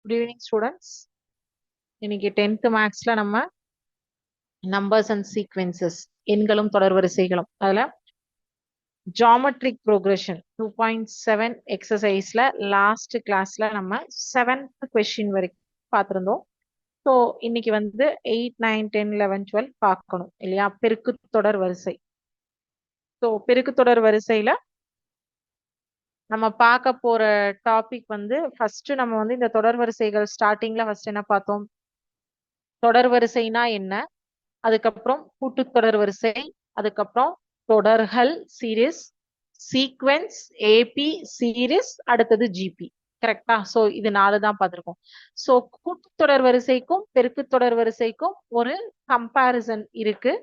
Good evening, students. இன்னைக்கு 10th மேக்ஸ்ல நம்ம நம்பர்ஸ் அண்ட் சீக்வென்சஸ் எண்களும் தொடர் வரிசைகளும் அதுல ஜாமெட்ரிக் ப்ரோக்ரஷன் 2.7 எக்ஸசைஸ்ல லாஸ்ட் கிளாஸ்ல நம்ம 7th கொஸ்டின் வரைக்கும் பார்த்திருந்தோம். ஸோ இன்னைக்கு வந்து 8, 9, 10, 11, 12 பார்க்கணும் இல்லையா? பெருக்கு தொடர் வரிசை. ஸோ பெருக்கு தொடர் வரிசையில நம்ம பார்க்க போற டாபிக் வந்து ஃபர்ஸ்ட் நம்ம வந்து இந்த தொடர் வரிசைகள் ஸ்டார்டிங்ல ஃபர்ஸ்ட் என்ன பார்த்தோம்? தொடர் வரிசைனா என்ன, அதுக்கப்புறம் கூட்டுத்தொடர் வரிசை, அதுக்கப்புறம் தொடர்கள் சீரிஸ், சீக்வென்ஸ், ஏபி சீரிஸ், அடுத்தது ஜிபி. கரெக்டா? சோ இது 4 தான் பார்த்திருக்கோம். சோ கூட்டுத்தொடர் வரிசைக்கும் பெருக்குத்தொடர் வரிசைக்கும் ஒரு கம்பாரிசன் இருக்கு.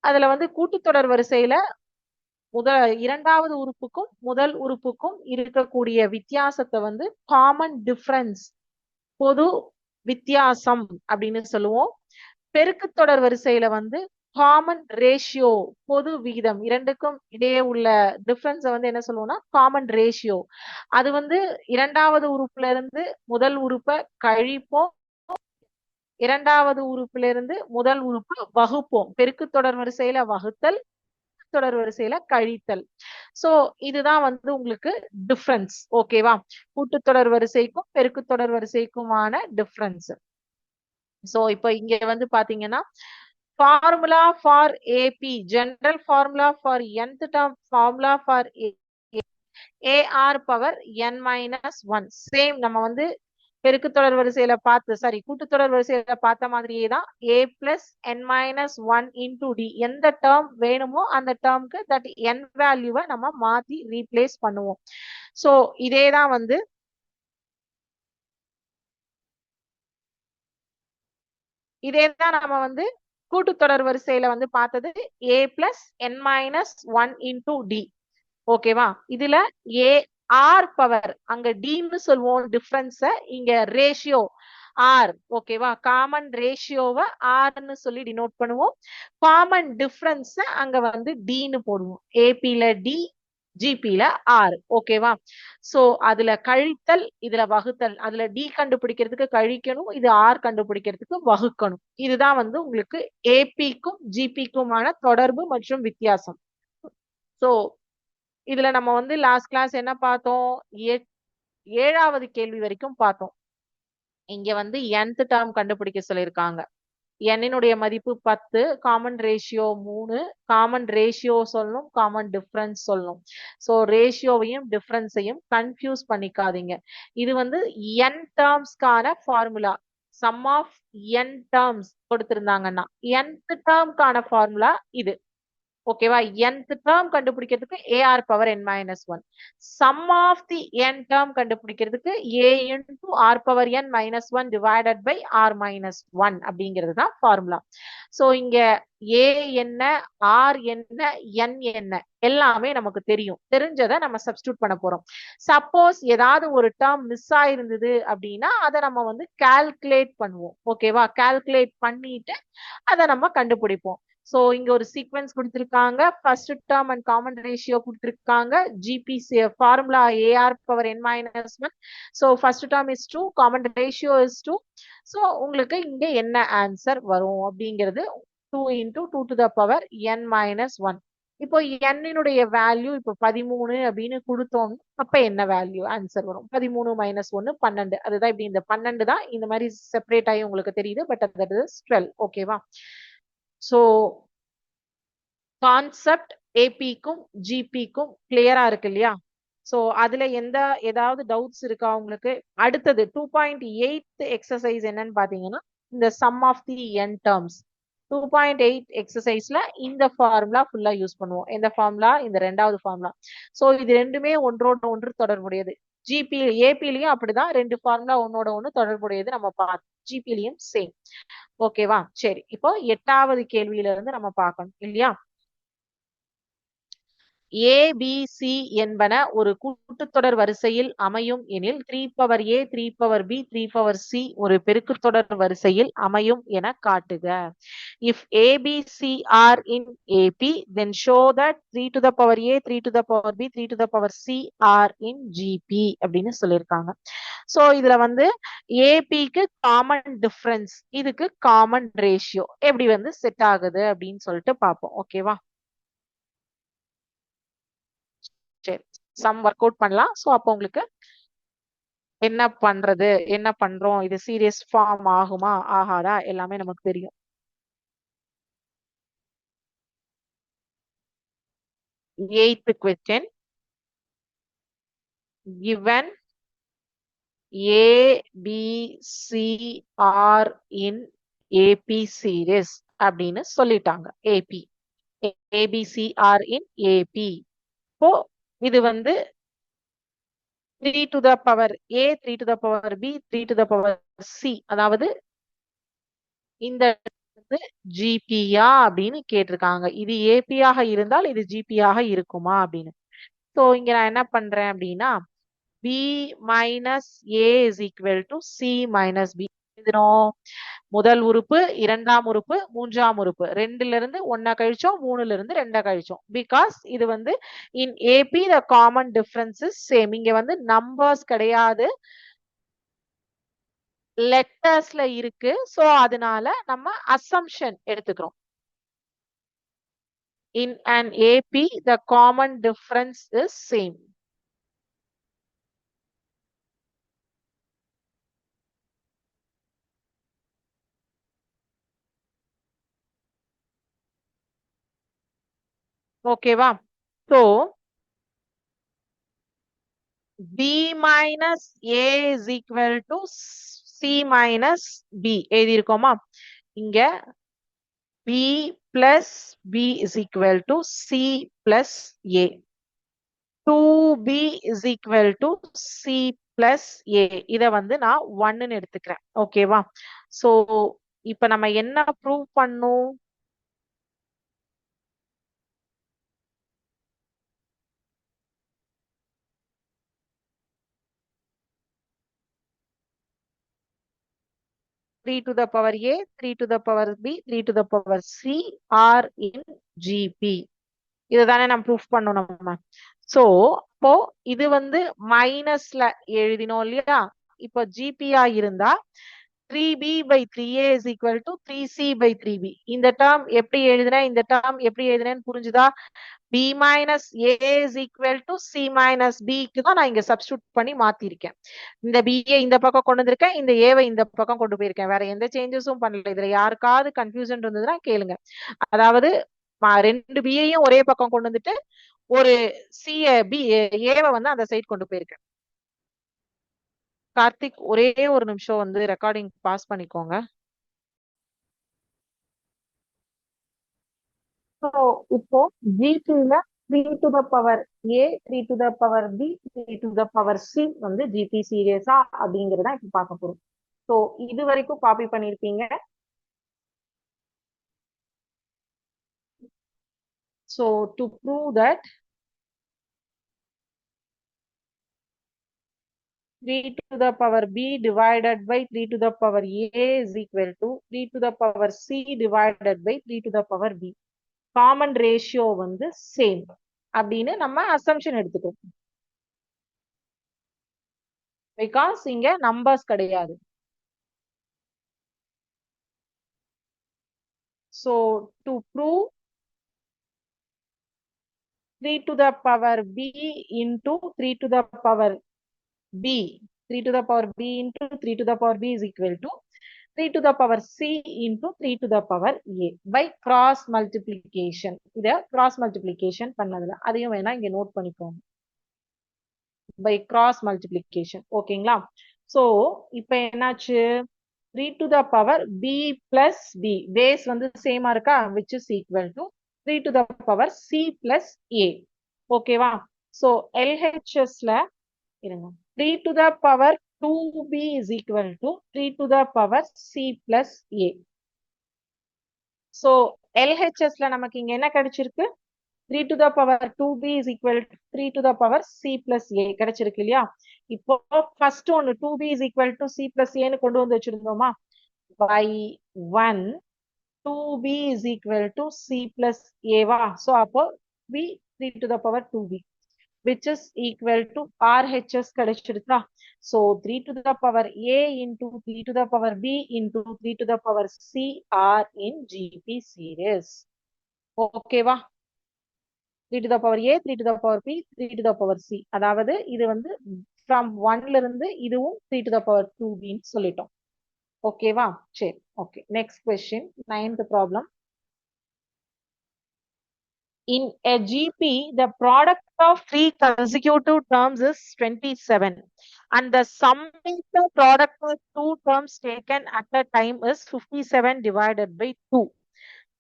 அதுல வந்து கூட்டுத்தொடர் வரிசையில இரண்டாவது உறுப்புக்கும் முதல் உறுப்புக்கும் இருக்கக்கூடிய வித்தியாசத்தை வந்து காமன் டிஃபரன்ஸ், பொது வித்தியாசம் அப்படின்னு சொல்லுவோம். பெருக்குத்தொடர் வரிசையில வந்து காமன் ரேஷியோ, பொது விகிதம், இரண்டுக்கும் இடையே உள்ள டிஃபரன்ஸ் வந்து என்ன சொல்லுவோம்னா காமன் ரேஷியோ. அது வந்து இரண்டாவது உறுப்புல இருந்து முதல் உறுப்பை கழிப்போம், இரண்டாவது உறுப்புல இருந்து முதல் உறுப்பு வகுப்போம். பெருக்குத்தொடர் வரிசையில வகுத்தல், தொடர் வரிசையில கழித்தல். சோ இதுதான் வந்து உங்களுக்கு டிஃபரன்ஸ். ஓகேவா? கூட்டுத்தொடர் வரிசைக்கும் பெருக்குத்தொடர் வரிசைக்குமான டிஃபரன்ஸ். சோ இப்போ இங்க வந்து பாத்தீங்கன்னா formula for AP, general formula for nth term, formula for AR power n minus 1. Same நம்ம வந்து பெருக்குத்தொடர் வரிசையில பார்த்து கூட்டுத்தொடர் வரிசையில பார்த்த மாதிரியே தான் a plus n minus 1 into d. எந்த டேர்ம் வேணுமோ அந்த டேர்முக்கு தட் n வேல்யூவை நம்ம மாத்தி ரீப்ளேஸ் பண்ணுவோம். சோ இதே தான் வந்து நம்ம வந்து கூட்டுத்தொடர் வரிசையில வந்து பார்த்தது a plus n minus 1 into d. ஓகேவா? இதுல ஏ ஆர் பவர், அங்க டின்னு சொல்லுவோம் டிஃபரன்ஸ, இங்க ரேஷியோ ஆர். ஓகேவா? காமன் ரேஷியோவை ஆர்னு சொல்லி டினோட் பண்ணுவோம். காமன் டிஃபரன்ஸ அங்க வந்து டின்னு போடுவோம். ஏபில டி, ஜிபில ஆர். ஓகேவா? சோ அதுல கழித்தல், இதுல வகுத்தல். அதுல டி கண்டுபிடிக்கிறதுக்கு கழிக்கணும், இது ஆர் கண்டுபிடிக்கிறதுக்கு வகுக்கணும். இதுதான் வந்து உங்களுக்கு ஏபிக்கும் ஜிபிக்குமான தொடர்பு மற்றும் வித்தியாசம். சோ இதுல நம்ம வந்து லாஸ்ட் கிளாஸ் என்ன பார்த்தோம்? 7வது கேள்வி வரைக்கும் பார்த்தோம். இங்க வந்து nth டேர்ம் கண்டுபிடிக்க சொல்லியிருக்காங்க. n-னுடைய மதிப்பு 10, காமன் ரேஷியோ 3, காமன் ரேஷியோ சொல்லணும், காமன் டிஃபரன்ஸ் சொல்லணும். சோ ரேஷியோவையும் டிஃபரன்ஸையும் கன்ஃபியூஸ் பண்ணிக்காதீங்க. இது வந்து n டேர்ம்ஸ்க்கான formula. Sum of n terms கொடுத்திருந்தாங்கன்னா nth டேர்ம்க்கான ஃபார்முலா இது. ஓகேவா? nth டேர்ம் கண்டுபிடிக்கிறதுக்கு AR power n minus 1. Sum of the n term கண்டுபிடிக்கிறதுக்கு A into R power n minus 1 divided by R minus 1 அப்படிங்கிறது தான் ஃபார்முலா. சோ இங்க A என்ன, R என்ன, n என்ன எல்லாமே நமக்கு தெரியும். தெரிஞ்சதை நம்ம சப்ஸ்டியூட் பண்ண போறோம். சப்போஸ் ஏதாவது ஒரு டேர்ம் மிஸ் ஆயிருந்தது அப்படின்னா அதை நம்ம வந்து கால்குலேட் பண்ணுவோம். ஓகேவா? கால்குலேட் பண்ணிட்டு அதை நம்ம கண்டுபிடிப்போம். சோ இங்க ஒரு சீக்வென்ஸ் கொடுத்திருக்காங்க, first term and common ratio கொடுத்திருக்காங்க, GP formula AR power n minus 1. So first term is 2, common ratio is 2. So உங்களுக்கு இங்க என்ன ஆன்சர் வரும் அப்படிங்கிறது 2 into 2 to the power n minus 1. இப்போ n-னுடைய வேல்யூ இப்போ 13 அப்படின்னு கொடுத்தோம். அப்ப என்ன வேல்யூ ஆன்சர் வரும்? 13 minus 1 12. அதுதான் இப்படி இந்த 12 தான் இந்த மாதிரி செப்பரேட் ஆகி உங்களுக்கு தெரியுது. But that is 12. ஓகேவா? சோ கான்செப்ட் ஏபிக்கும் ஜிபிக்கும் கிளியரா இருக்கு இல்லையா? சோ அதுல ஏதாவது டவுட்ஸ் இருக்கா உங்களுக்கு? அடுத்தது 2.8 எக்ஸசைஸ் என்னன்னு பாத்தீங்கன்னா இந்த sum of the N terms. 2.8 எக்ஸசைஸ்ல இந்த ஃபார்முலா ஃபுல்லா யூஸ் பண்ணுவோம். இந்த ஃபார்முலா, இந்த ரெண்டாவது ஃபார்முலா. சோ இது ரெண்டுமே ஒன்றோட ஒன்று தொடர்புடையது. ஜிபி ஏபிலையும் அப்படிதான், ரெண்டு ஃபார்முலா ஒன்னோட ஒண்ணு தொடர்புடையது நம்ம பார்த்தோம். ஜிபிலையும் சேம். ஓகேவா? சரி, இப்போ 8வது கேள்வியில இருந்து நம்ம பார்க்கணும் இல்லையா? ஏபிசி என்பன ஒரு கூட்டுத்தொடர் வரிசையில் அமையும் எனில் 3 3 பி 3 சி ஒரு பெருக்குத்தொடர் வரிசையில் அமையும் என காட்டுக. If ABC are in AP, then show that 3 to the power A, 3 to the power B, 3 to the power C are in GP அப்படின்னு சொல்லியிருக்காங்க. சோ இதுல வந்து ஏபிக்கு காமன் டிஃபரன்ஸ், இதுக்கு காமன் ரேஷியோ எப்படி வந்து செட் ஆகுது அப்படின்னு சொல்லிட்டு பார்ப்போம். ஓகேவா? சரி, சம் ஒர்க் அவுட் பண்ணலாம். சோ அப்போ உங்களுக்கு என்ன பண்றது, என்ன பண்றோம், இது சீரியஸ் ஃபார்ம் ஆகுமா ஆகாதா எல்லாமே நமக்கு தெரியும். Eighth question. Given A, B, C are in AP series அப்படின்னு சொல்லிட்டாங்க. AP ABC are in AP. இப்போ இது வந்து 3 to the power A, 3 to the power B, 3 to the power C, அதாவது இந்த வந்து ஜிபியா அப்படின்னு கேட்டிருக்காங்க. இது ஏபியாக இருந்தால் இது ஜிபியாக இருக்குமா அப்படின்னு. சோ இங்க நான் என்ன பண்றேன் அப்படின்னா B minus A is equal to C minus B எழுதணும். முதல் உறுப்பு, இரண்டாம் உறுப்பு, மூன்றாம் உறுப்பு, ரெண்டுல இருந்து ஒன்ன கழிச்சோம், மூணுல இருந்து ரெண்ட கழிச்சோம். பிகாஸ் இது வந்து in AP the common difference is same. இங்க வந்து நம்பர்ஸ் கிடையாது, லெட்டர்ஸ்ல இருக்கு. சோ அதனால நம்ம அசம்ஷன் எடுத்துக்கிறோம். In an AP the common difference is same. ஓகேவா? So B minus A is equal to C minus B எழுதியிருக்கோமா? இங்க B plus B is equal to C plus A. 2B is equal to C plus A. இத வந்து நான் 1ன்னு எடுத்துக்கிறேன். ஓகேவா? So இப்ப நம்ம என்ன ப்ரூவ் பண்ணும்? Three to the power A, 3 to the power B, 3 to the power C are in GP. இதுதானே நம்ம ப்ரூஃப் பண்ணணும் நம்ம. சோ இப்போ இது வந்து மைனஸ்ல எழுதினோம் இல்லையா? இப்போ ஜிபியா இருந்தா 3b by 3a is equal to 3c by 3b. இந்த டேர்ம் எப்படி எழுதுனேன், இந்த டேர்ம் எப்படி எழுதுனேன்னு புரிஞ்சுதா? b minus a is equal to c minus b க்கு தான் நான் இங்க சப்ஸ்டிட்யூட் பண்ணி மாத்திருக்கேன். இந்த b இந்த பக்கம் கொண்டு வந்திருக்கேன், இந்த a இந்த பக்கம் கொண்டு போயிருக்கேன். வேற எந்த சேஞ்சஸும் பண்ணல. இதுல யாருக்காவது கன்ஃபியூஷன் இருந்ததுன்னா கேளுங்க. அதாவது ரெண்டு பியையும் ஒரே பக்கம் கொண்டு வந்துட்டு ஒரு சி பி ஏவை வந்து அந்த சைட் கொண்டு போயிருக்கேன். கார்த்திக் ஒரே ஒரு நிமிஷம் வந்து ரெக்கார்டிங் பாஸ் பண்ணிக்கோங்க. இப்போ ஜிபில 3 to the power A, 3 to the power B, 3 to the power C வந்து ஜிபி சீரியஸா அப்படிங்கறத இப்ப பார்க்க போறோம். சோ இது வரைக்கும் காப்பி பண்ணிருப்பீங்க. So to prove that 3 to the power B divided by 3 to the power A is equal to 3 to the power C divided by 3 to the power B. Common ratio வந்து same அப்படின்னு நம்ம assumption எடுத்துக்கோம். Because இங்க numbers கிடையாது. So to prove 3 to the power B into 3 to the power B, 3 to the power B into 3 to the power B is equal to 3 to the power C into 3 to the power A by cross multiplication. இத cross multiplication பண்ணதுல அதையும் வேணா இங்க note பண்ணிக்கோங்க. by cross multiplication. ஓகேங்களா? So இப்ப என்னாச்சு? 3 to the power B plus B. Base வந்து சேமா இருக்கா? which is equal to 3 to the power C plus A. ஓகேவா? சோ LHSல இருங்க. 3 to the power 2B is equal to 3 to the power C plus A. So LHSல நமக்கு இங்க என்ன கிடைச்சிருக்கு? 3 to the power 2b is equal to 3 to the power c plus a கிடைச்சிருக்கு இல்லையா? இப்போ first ஒன்னு 2b is equal to c plus a ன்னு கொண்டு வந்து வச்சிருந்தோமா? by 1 2b is equal to c plus a வா? so அப்போ b 3 to the power 2b which is equal to RHS கிடைச்சிருக்கா? so 3 to the power a into 3 to the power b into 3 to the power c are in GP series. ஓகேவா? 3 to the power a 3 to the power b 3 to the power c அதாவது இது வந்து from 1 ல இருந்து இதுவும் 3 to the power 2b ன்னு சொல்லிட்டோம். ஓகேவா? சரி, okay. Next question, 9th problem. In a GP, the product of three consecutive terms is 27 and the summation product of two terms taken at a time is 57 divided by 2.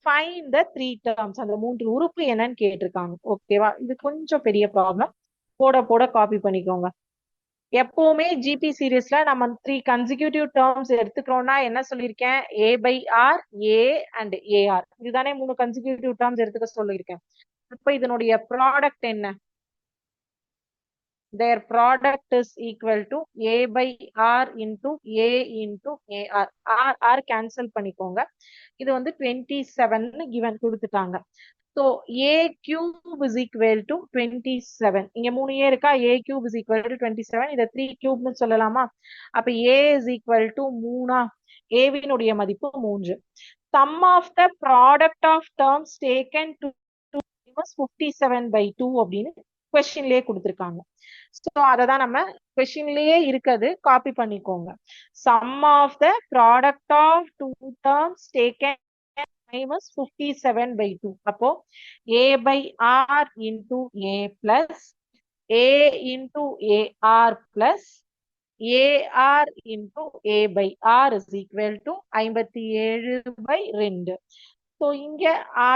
Find the three terms. அந்த மூன்று உறுப்பு என்னன்னு கேட்டிருக்காங்க. ஓகேவா? இது கொஞ்சம் பெரிய problem. போட போட காப்பி பண்ணிக்கோங்க. எப்பவுமே ஜிபி சீரீஸ்ல நம்ம 3 கன்சிக்யூட்டிவ் டேர்ம்ஸ் எடுத்துக்கிறோம்னா என்ன சொல்லியிருக்கேன்? A by R, A and AR, இதுதானே 3 கன்சிக்யூட்டிவ் டேர்ம்ஸ் எடுத்துக்க சொல்லியிருக்கேன். இப்ப இதனுடைய ப்ராடக்ட் என்ன? their product is equal to a by r into a into ar. r cancel பண்ணிக்கோங்க. இது வந்து 27 given கொடுத்துட்டாங்க. so a cube is equal to 27. இங்க 3 a இருக்கா? a cube is equal to 27. இத 3 cube னு சொல்லலாமா? அப்ப a is equal to 3. a வினுடைய மதிப்பு 3. sum of the product of terms taken to was 57 by 2 அப்படின்னு கொஸ்டின்லயே கொடுத்திருக்காங்க. சோ அததான் நம்ம கொஸ்டின்லயே இருக்குது, காப்பி பண்ணிக்கோங்க. sum of the product of two terms taken was 57 by 2. அப்போ a by r into a plus a into ar plus ar into a by r is equal to 57 by 2. so இங்க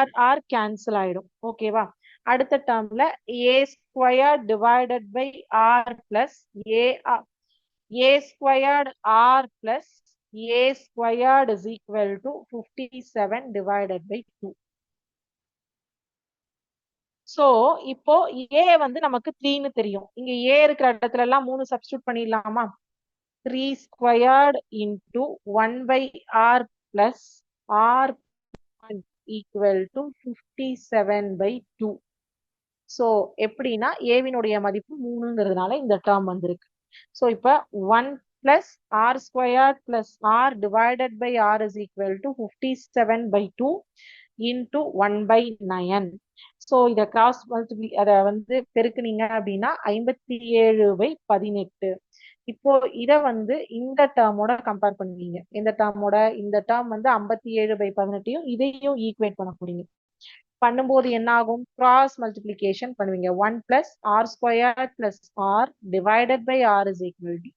r r cancel ஆயிடும். ஓகேவா? அடுத்த டேர்ம்ல a squared divided by r plus a squared r plus a squared is equal to 57 divided by 2. so இப்போ a வந்து நமக்கு 3 ன்னு தெரியும். இங்க a இருக்கிற இடத்துல எல்லாம் 3 சப்ஸ்டிட்யூட் பண்ணிடலாமா? 3 squared into 1 by r plus r equal to 57 by 2. so எப்படின்னா a வினுடைய மதிப்பு 3ங்கிறதுனால இந்த டேர்ம் வந்திருக்கு. so இப்ப 1 plus r squared plus r divided by r is equal to 57 by 2 into 1 by 9. so இத கிராஸ் மல்டிப்ளை அத வந்து பெருக்குனீங்க அப்படின்னா 57 by 18. இப்போ இத வந்து இந்த டேர்மோட கம்பேர் பண்ணுவீங்க. இந்த டேர்மோட இந்த டேர்ம் வந்து 57 by 18 இதையும் ஈக்குவேட் பண்ண போறீங்க. பண்ணும்போது என்ன ஆகும்? கிராஸ் மல்டிப்ளிகேஷன் பண்ணுவீங்க. 1 plus r squared plus r divided by r is equal to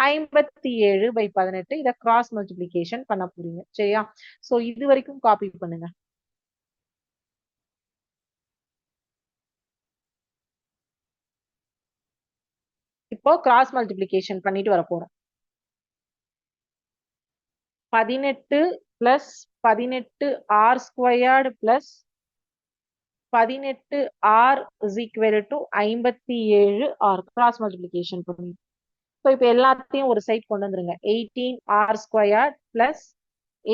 57 by 18. இத கிராஸ் மல்டிப்ளிகேஷன் பண்ண போறீங்க. சரியா? சோ இது வரைக்கும் காப்பி பண்ணுங்க. இப்போ கிராஸ் மல்டிப்ளிகேஷன் பண்ணிட்டு வர போறோம். 18 plus 18 r squared plus 18 r is equal to 57 r cross multiplication பண்ணுங்க. ஸோ இப்போ எல்லாத்தையும் ஒரு சைட் கொண்டு வந்துருங்க. 18 r squared plus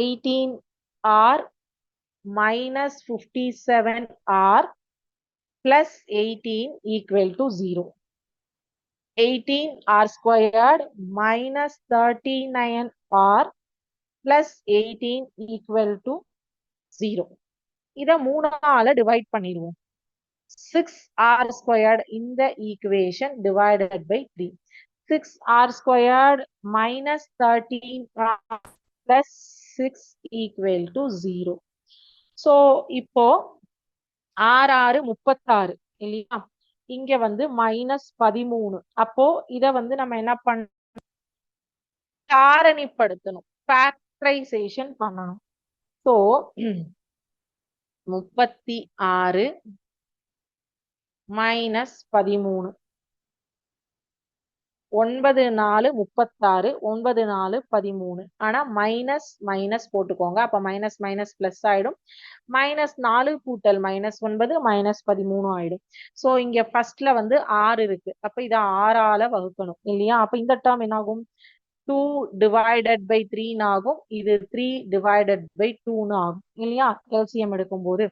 18 r minus 57 r plus 18 equal to 0. 18 r squared minus 39 r plus 18 equal to 0. இத 3ஆல டிவைட் பண்ணிடுவோம். 6r squared இந்த equation divided by 3. 6r squared minus 13r plus 6 equal to 0. so இப்போ r 36 இல்லையா? இங்க வந்து -13. அப்போ இத வந்து நம்ம என்ன பண்ணணும்? காரணிப்படுத்தணும், ஃபேக்டரைசேஷன் பண்ணணும். so 36 minus 13 9 4 36 9 4 13. ஆனா மைனஸ் மைனஸ் போட்டுக்கோங்க. அப்ப மைனஸ் மைனஸ் பிளஸ் ஆயிடும். -4 கூட்டல் -9 -13 ஆயிடும். சோ இங்க ஃபர்ஸ்ட்ல வந்து 6 இருக்கு. அப்ப இத 6ஆல வகுக்கணும் இல்லையா? அப்ப இந்த டேர்ம் என்ன ஆகும்? 2 divided by 3 ஆகும். இது 3 divided by 2 ஆகும் இல்லையா? LCM எடுக்கும்போது.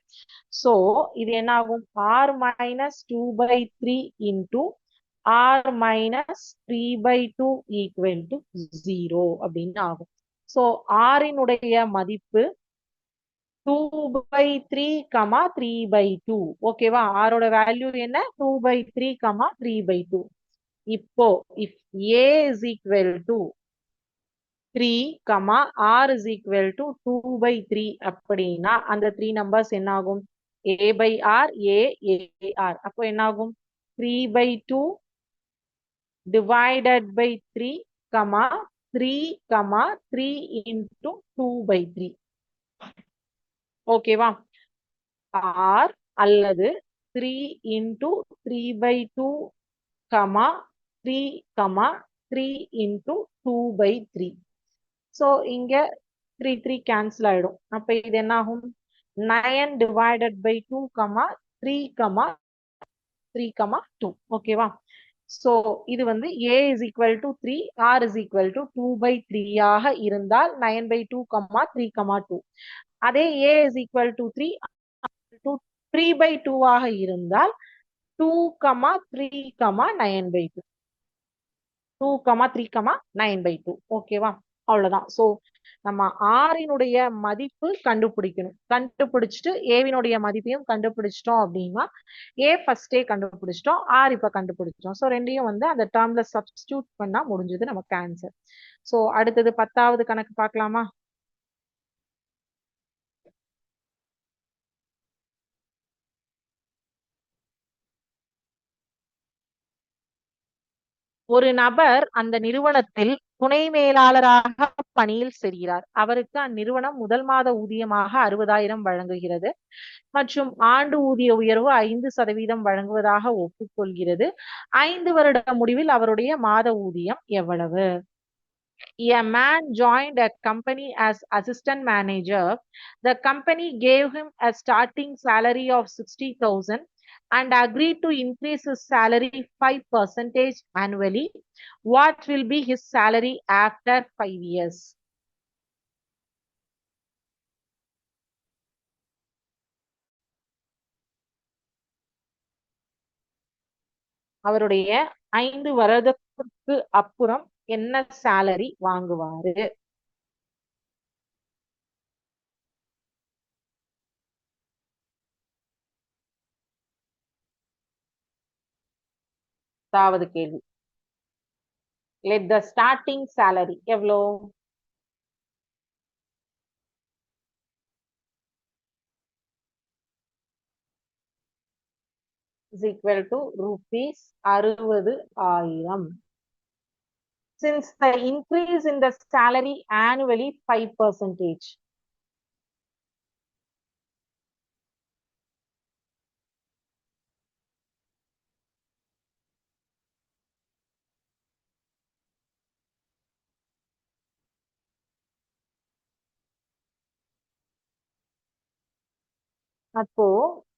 சோ இது என்ன ஆகும்? R minus 2 by 3 into R minus 3 by 2 equal to 0 அப்படின்னு ஆகும். சோ R இனுடைய மதிப்பு 2 by 3, 3 by 2. ஓகேவா? R ஓட வேல்யூ என்ன? 2 by 3, 3 by 2. இப்போ if A is equal to 3, R is equal to 2 by 3 அப்படின்னா அந்த 3 numbers என்ன ஆகும்? A by R, A, R. அப்போ என்ன ஆகும்? 3 by 2 divided by 3, 3, 3 into 2 by 3. ஓகேவா? R அல்லது 3 into 3 by 2, 3, 3 into 2 by 3. So இங்க 3, 3 cancel ஆயிடும். அப்ப இது என்ன ஆகும்? 9 divided by 2, 3, 3, 2. ஓகேவா? So இது வந்து A is equal to 3, R is equal to 2 by 3 ஆக இருந்தால் 9 by 2, 3, 2. அதே A is equal to 3, 3 by 2 ஆக இருந்தால் 2, 3, 9 by 2. 2, 3, 9 by 2. ஓகேவா? அவ்வளவுதான். சோ நம்ம ஆரினுடைய மதிப்பு கண்டுபிடிக்கணும். கண்டுபிடிச்சிட்டு ஏவினுடைய மதிப்பையும் கண்டுபிடிச்சிட்டோம் அப்படின்னா ஏ ஃபர்ஸ்டே கண்டுபிடிச்சிட்டோம், ஆர் இப்ப கண்டுபிடிச்சிட்டோம். சோ ரெண்டையும் வந்து அந்த டேர்ம்ல சப்ஸ்டியூட் பண்ணா முடிஞ்சது நமக்கு ஆன்சர். சோ அடுத்தது 10வது கணக்கு பார்க்கலாமா? ஒரு நபர் அந்த நிறுவனத்தில் துணை மேலாளராக பணியில் சேர்கிறார். அவருக்கு அந்நிறுவனம் முதல் மாத ஊதியமாக 60,000 வழங்குகிறது மற்றும் ஆண்டு ஊதிய உயர்வு 5% வழங்குவதாக ஒப்புக்கொள்கிறது. 5 வருட முடிவில் அவருடைய மாத ஊதியம் எவ்வளவு? A man joined a company as assistant manager. The company gave him a starting salary of 60,000 and agreed to increase his salary 5% annually. What will be his salary after 5 years? அவருடைய 5 வருடத்திற்கு அப்புறம் என்ன salary வாங்குவாரு? தாவது கேள்வி. Let the starting salary எவ்வளோ? is equal to rupees 60,000. Since the increase in the salary annually 5%. அப்போ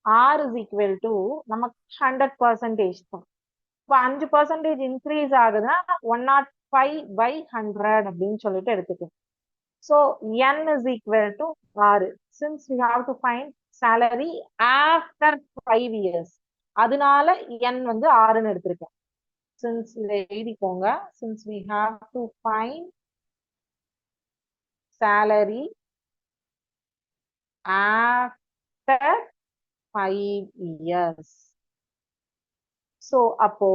R is equal to நமக்கு 100% தான். இப்போ 5% இன்க்ரீஸ் ஆகுதுன்னா 105 by 100 அப்படின்னு சொல்லிட்டு எடுத்துக்கணும். So N is equal to R. Since we have to find salary after 5 years. அதனால N வந்து Rன்னு எடுத்திருக்கேன். Since இதை எழுதிக்கோங்க. Since we have to find salary after 5 years. So அப்போ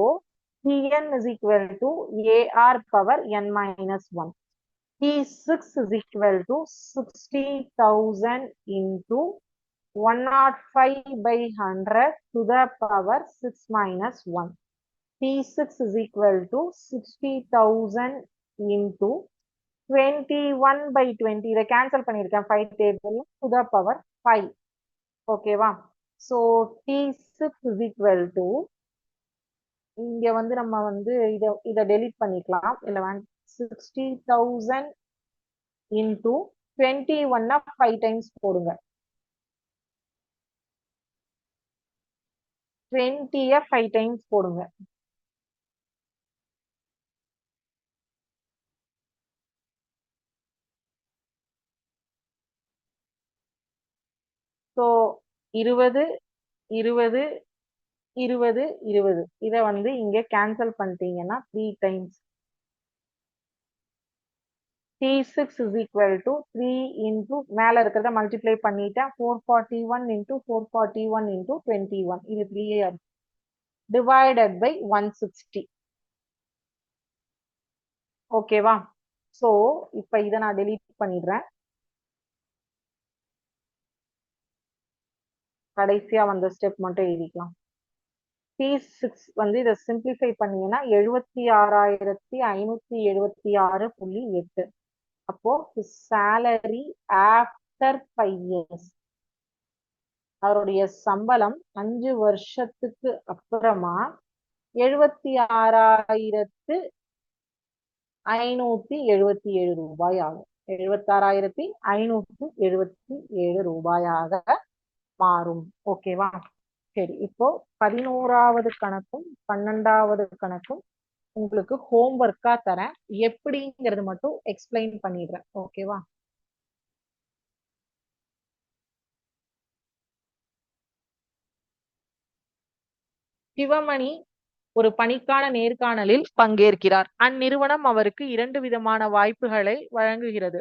Tn is equal to AR power N minus 1. T6 is equal to 60,000 into 105 by 100 to the power 6 minus 1. T6 is equal to 60,000 into 21 by 20. இதை cancel பண்ணியிருக்கேன் 5 table to the power 5. ஓகேவா? So T6 is equal to இங்க வந்து நம்ம வந்து இத delete பண்ணிக்கலாம். இல்ல 60,000 இன்டூ 21 5 டைம்ஸ் போடுங்க. 20 5 டைம்ஸ் போடுங்க. ஸோ 20 20 20 20 இதை வந்து இங்க கேன்சல் பண்ணிட்டீங்கன்னா 3 times T6 is equal to 3 into மேல இருக்கிறத மல்டிப்ளை பண்ணிட்டேன் 441 into 441 into 21 இது 3 divided by 160 ஓகேவா. ஸோ இப்ப இதை நான் டெலீட் பண்ணிடுறேன். கடைசியா வந்த ஸ்டெப் மட்டும் எழுதிக்கலாம். T6 வந்து இதை சிம்பிளிஃபை பண்ணீங்கன்னா 76,576.8. அப்போ salary after 5 years அவருடைய சம்பளம் 5 வருஷத்துக்கு அப்புறமா 76,577 ரூபாய் ஆகும். 76,577 ரூபாயாக மாறும். ஓகேவா. சரி, இப்போ 11வது கணக்கும் 12வது கணக்கும் உங்களுக்கு ஹோம்ஒர்க்கா தரேன். எப்படிங்கிறது மட்டும் எக்ஸ்பிளைன் பண்ணிடுறேன். ஓகேவா. சிவமணி ஒரு பணிக்கான நேர்காணலில் பங்கேற்கிறார். அந்நிறுவனம் அவருக்கு 2 விதமான வாய்ப்புகளை வழங்குகிறது.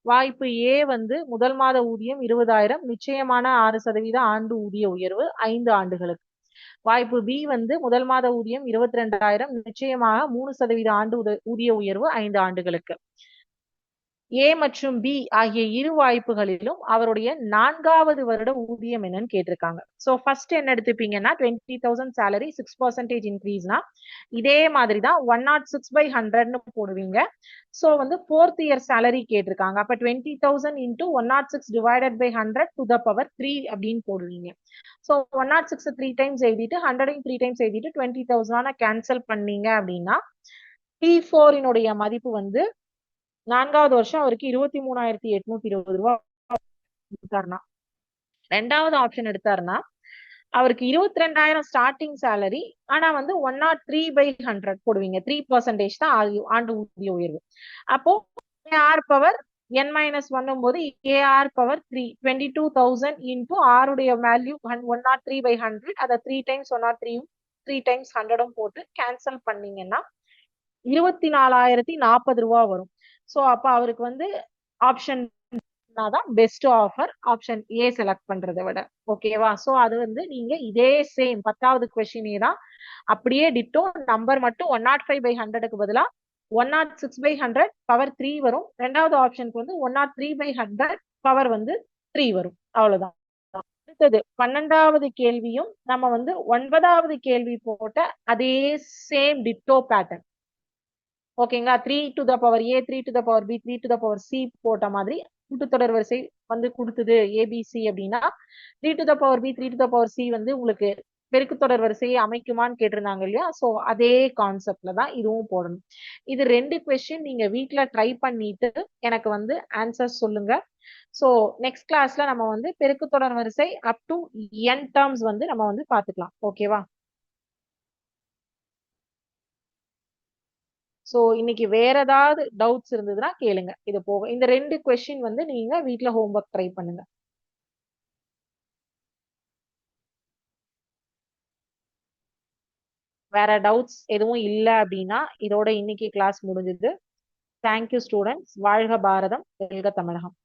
வாய்ப்பு ஏ வந்து முதல் மாத ஊதியம் 20,000, நிச்சயமான 6% ஆண்டு ஊதிய உயர்வு 5 ஆண்டுகளுக்கு. வாய்ப்பு பி வந்து முதல் மாத ஊதியம் 22,000, நிச்சயமாக 3% ஆண்டு ஊதிய உயர்வு 5 ஆண்டுகளுக்கு. ஏ மற்றும் பி ஆகிய இரு வாய்ப்புகளிலும் அவருடைய 4வது வருட ஊதியம் என்னன்னு கேட்டிருக்காங்க. ஸோ ஃபர்ஸ்ட் என்ன எடுத்துப்பீங்கன்னா 20,000 salary 6% இன்க்ரீஸ்னா இதே மாதிரி தான் 106/100ன்னு போடுவீங்க. ஸோ வந்து 4th இயர் salary கேட்டிருக்காங்க. அப்ப 20,000 into 106 divided by 100 to the power 3 அப்படின்னு போடுவீங்க. ஸோ 106 3 டைம்ஸ் எழுதிட்டு 100 3 டைம்ஸ் எழுதிட்டு 20,000 கேன்சல் பண்ணீங்க அப்படின்னா T4 மதிப்பு வந்து 4வது வருஷம் அவருக்கு 23,820 ரூபாய் எடுத்தாருன்னா. 2வது ஆப்ஷன் எடுத்தாருன்னா அவருக்கு 22,000 ஸ்டார்டிங் சேலரி. ஆனா வந்து 103/100 போடுவீங்க. 3% தான் ஆண்டு ஊதிய உயர்வு. அப்போ ஆர் பவர் n-1 போது AR பவர் 3 22,000 இன்டூ ஆருடைய வேல்யூ 103/100 அதை 3 டைம்ஸ் 103 3 டைம்ஸ் 100 போட்டு கேன்சல் பண்ணீங்கன்னா 24,040 ரூபாய் வரும். சோ அப்ப அவருக்கு வந்து ஆப்ஷன் தான் best offer. Option A select பண்றதை விட. ஓகேவா. சோ அது வந்து நீங்க இதே சேம் 10வது கொஸ்டினே தான் அப்படியே டிட்டோ நம்பர் மட்டும் 105/100க்கு பதிலா 106/100 பவர் 3 வரும். 2வது ஆப்ஷனுக்கு வந்து 103/100 பவர் வந்து 3 வரும். அவ்வளவுதான். அடுத்தது 12வது கேள்வியும் நம்ம வந்து 9வது கேள்வி போட்ட அதே சேம் டிட்டோ பேட்டர்ன். ஓகேங்களா. 3 to the power A, 3 to the power B, 3 to the power C போட்ட மாதிரி கூட்டுத்தொடர் வரிசை வந்து கொடுத்தது ABC அப்படின்னா 3 to the power B, 3 to the power C வந்து உங்களுக்கு பெருக்குத்தொடர் வரிசையை அமைக்குமான்னு கேட்டிருந்தாங்க இல்லையா. சோ அதே கான்செப்ட்ல தான் இதுவும் போடணும். இது 2 கொஸ்டின் நீங்க வீட்ல ட்ரை பண்ணிட்டு எனக்கு வந்து ஆன்சர் சொல்லுங்க. சோ நெக்ஸ்ட் கிளாஸ்ல நம்ம வந்து பெருக்குத்தொடர் வரிசை அப் டு n டேர்ம்ஸ் வந்து நம்ம வந்து பாத்துக்கலாம். ஓகேவா. சோ இன்னைக்கு வேற ஏதாவது டவுட்ஸ் இருந்ததுன்னா கேளுங்க. இது போக இந்த 2 கொஸ்டின் வந்து நீங்க வீட்ல ஹோம்ஒர்க் ட்ரை பண்ணுங்க. வேற டவுட்ஸ் எதுவும் இல்ல அப்படின்னா இதோட இன்னைக்கு கிளாஸ் முடிஞ்சது. Thank you students. வாழ்க பாரதம், வெல்க தமிழகம்.